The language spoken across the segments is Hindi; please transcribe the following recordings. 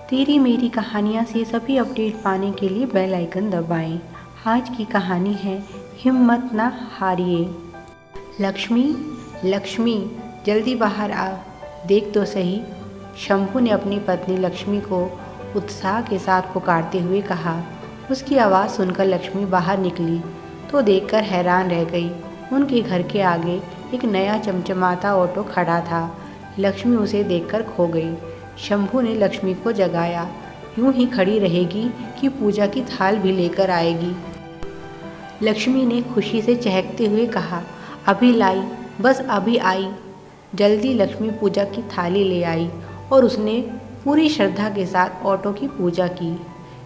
तेरी मेरी कहानियाँ से सभी अपडेट पाने के लिए बेल आइकन दबाएं। आज की कहानी है हिम्मत ना हारिए। लक्ष्मी, लक्ष्मी, जल्दी बाहर आ, देख तो सही। शंभू ने अपनी पत्नी लक्ष्मी को उत्साह के साथ पुकारते हुए कहा। उसकी आवाज़ सुनकर लक्ष्मी बाहर निकली तो देखकर हैरान रह गई। उनके घर के आगे एक नया चमचमाता ऑटो खड़ा था। लक्ष्मी उसे देखकर खो गई। शंभू ने लक्ष्मी को जगाया। यूं ही खड़ी रहेगी कि पूजा की थाल भी लेकर आएगी। लक्ष्मी ने खुशी से चहकते हुए कहा, अभी लाई, बस अभी आई। जल्दी लक्ष्मी पूजा की थाली ले आई और उसने पूरी श्रद्धा के साथ ऑटो की पूजा की।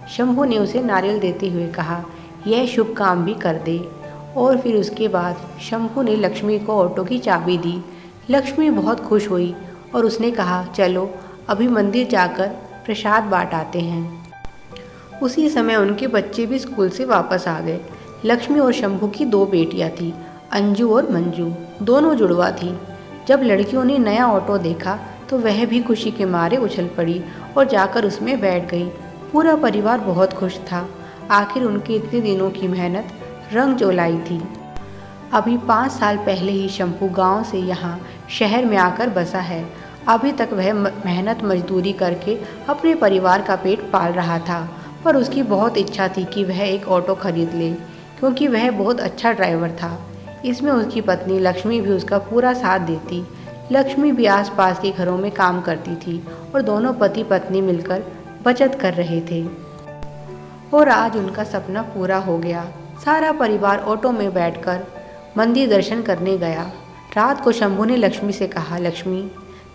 शंभू ने उसे नारियल देते हुए कहा, यह शुभ काम भी कर दे। और फिर उसके बाद शंभू ने लक्ष्मी को ऑटो की चाबी दी। लक्ष्मी बहुत खुश हुई और उसने कहा, चलो अभी मंदिर जाकर प्रसाद बांट आते हैं। उसी समय उनके बच्चे भी स्कूल से वापस आ गए। लक्ष्मी और शंभू की दो बेटियां थीं, अंजू और मंजू, दोनों जुड़वा थी। जब लड़कियों ने नया ऑटो देखा तो वह भी खुशी के मारे उछल पड़ी और जाकर उसमें बैठ गई। पूरा परिवार बहुत खुश था। आखिर उनके इतने दिनों की मेहनत रंग जोलाई थी। अभी 5 साल पहले ही शंभू गांव से यहाँ शहर में आकर बसा है। अभी तक वह मेहनत मजदूरी करके अपने परिवार का पेट पाल रहा था, पर उसकी बहुत इच्छा थी कि वह एक ऑटो खरीद ले, क्योंकि वह बहुत अच्छा ड्राइवर था। इसमें उसकी पत्नी लक्ष्मी भी उसका पूरा साथ देती। लक्ष्मी भी आसपास के घरों में काम करती थी और दोनों पति पत्नी मिलकर बचत कर रहे थे। और आज उनका सपना पूरा हो गया। सारा परिवार ऑटो में बैठकर मंदिर दर्शन करने गया। रात को शंभू ने लक्ष्मी से कहा, लक्ष्मी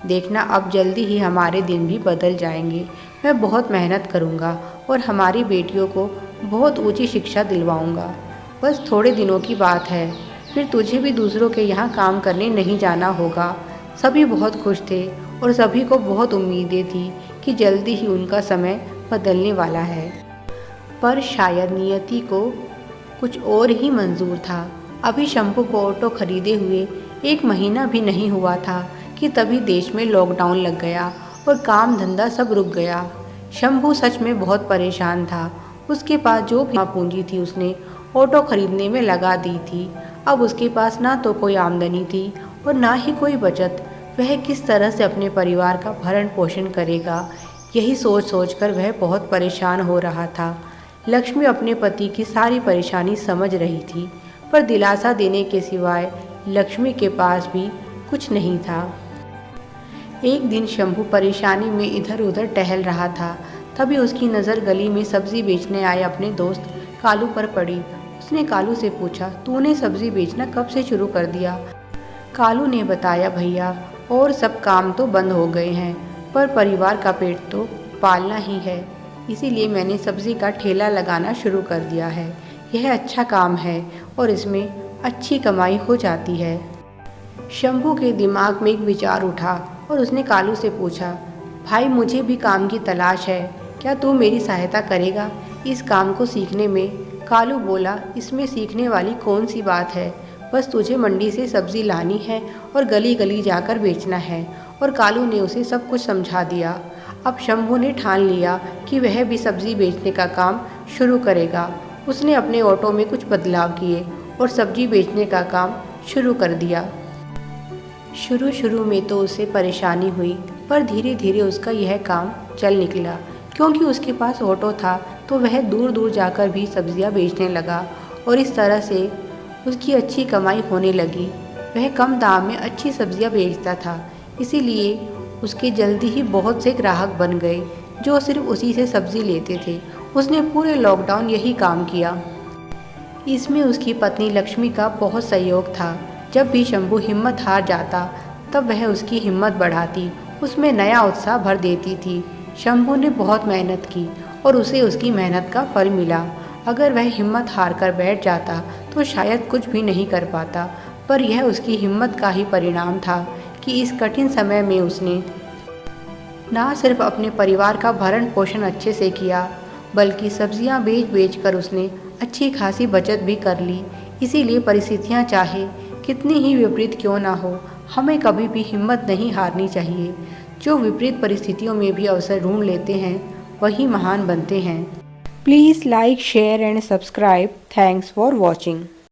देखना, अब जल्दी ही हमारे दिन भी बदल जाएंगे। मैं बहुत मेहनत करूँगा और हमारी बेटियों को बहुत ऊंची शिक्षा दिलवाऊँगा। बस थोड़े दिनों की बात है, फिर तुझे भी दूसरों के यहाँ काम करने नहीं जाना होगा। सभी बहुत खुश थे और सभी को बहुत उम्मीदें थी कि जल्दी ही उनका समय बदलने वाला है। पर शायद नियति को कुछ और ही मंजूर था। अभी शंभू को ऑटो खरीदे हुए 1 महीना भी नहीं हुआ था कि तभी देश में लॉकडाउन लग गया और काम धंधा सब रुक गया। शंभू सच में बहुत परेशान था। उसके पास जो भी पूंजी थी उसने ऑटो खरीदने में लगा दी थी। अब उसके पास ना तो कोई आमदनी थी और ना ही कोई बचत। वह किस तरह से अपने परिवार का भरण पोषण करेगा, यही सोच सोचकर वह बहुत परेशान हो रहा था। लक्ष्मी अपने पति की सारी परेशानी समझ रही थी, पर दिलासा देने के सिवाय लक्ष्मी के पास भी कुछ नहीं था। एक दिन शंभू परेशानी में इधर उधर टहल रहा था। तभी उसकी नज़र गली में सब्जी बेचने आए अपने दोस्त कालू पर पड़ी। उसने कालू से पूछा, तूने सब्जी बेचना कब से शुरू कर दिया? कालू ने बताया, भैया और सब काम तो बंद हो गए हैं, पर परिवार का पेट तो पालना ही है, इसीलिए मैंने सब्जी का ठेला लगाना शुरू कर दिया है। यह अच्छा काम है और इसमें अच्छी कमाई हो जाती है। शंभू के दिमाग में एक विचार उठा और उसने कालू से पूछा, भाई मुझे भी काम की तलाश है, क्या तू मेरी सहायता करेगा इस काम को सीखने में? कालू बोला, इसमें सीखने वाली कौन सी बात है, बस तुझे मंडी से सब्जी लानी है और गली गली जाकर बेचना है। और कालू ने उसे सब कुछ समझा दिया। अब शंभू ने ठान लिया कि वह भी सब्जी बेचने का काम शुरू करेगा। उसने अपने ऑटो में कुछ बदलाव किए और सब्जी बेचने का काम शुरू कर दिया। शुरू में तो उसे परेशानी हुई, पर धीरे धीरे उसका यह काम चल निकला। क्योंकि उसके पास ऑटो था तो वह दूर दूर जाकर भी सब्जियां बेचने लगा और इस तरह से उसकी अच्छी कमाई होने लगी। वह कम दाम में अच्छी सब्जियां बेचता था, इसीलिए उसके जल्दी ही बहुत से ग्राहक बन गए जो सिर्फ उसी से सब्जी लेते थे। उसने पूरे लॉकडाउन यही काम किया। इसमें उसकी पत्नी लक्ष्मी का बहुत सहयोग था। जब भी शंभू हिम्मत हार जाता तब वह उसकी हिम्मत बढ़ाती, उसमें नया उत्साह भर देती थी। शंभू ने बहुत मेहनत की और उसे उसकी मेहनत का फल मिला। अगर वह हिम्मत हार कर बैठ जाता तो शायद कुछ भी नहीं कर पाता, पर यह उसकी हिम्मत का ही परिणाम था कि इस कठिन समय में उसने ना सिर्फ अपने परिवार का भरण पोषण अच्छे से किया, बल्कि सब्जियां बेच बेच कर उसने अच्छी खासी बचत भी कर ली। इसीलिए परिस्थितियां चाहे कितनी ही विपरीत क्यों ना हो, हमें कभी भी हिम्मत नहीं हारनी चाहिए। जो विपरीत परिस्थितियों में भी अवसर ढूंढ लेते हैं वही महान बनते हैं। Please like, share and subscribe. Thanks for watching.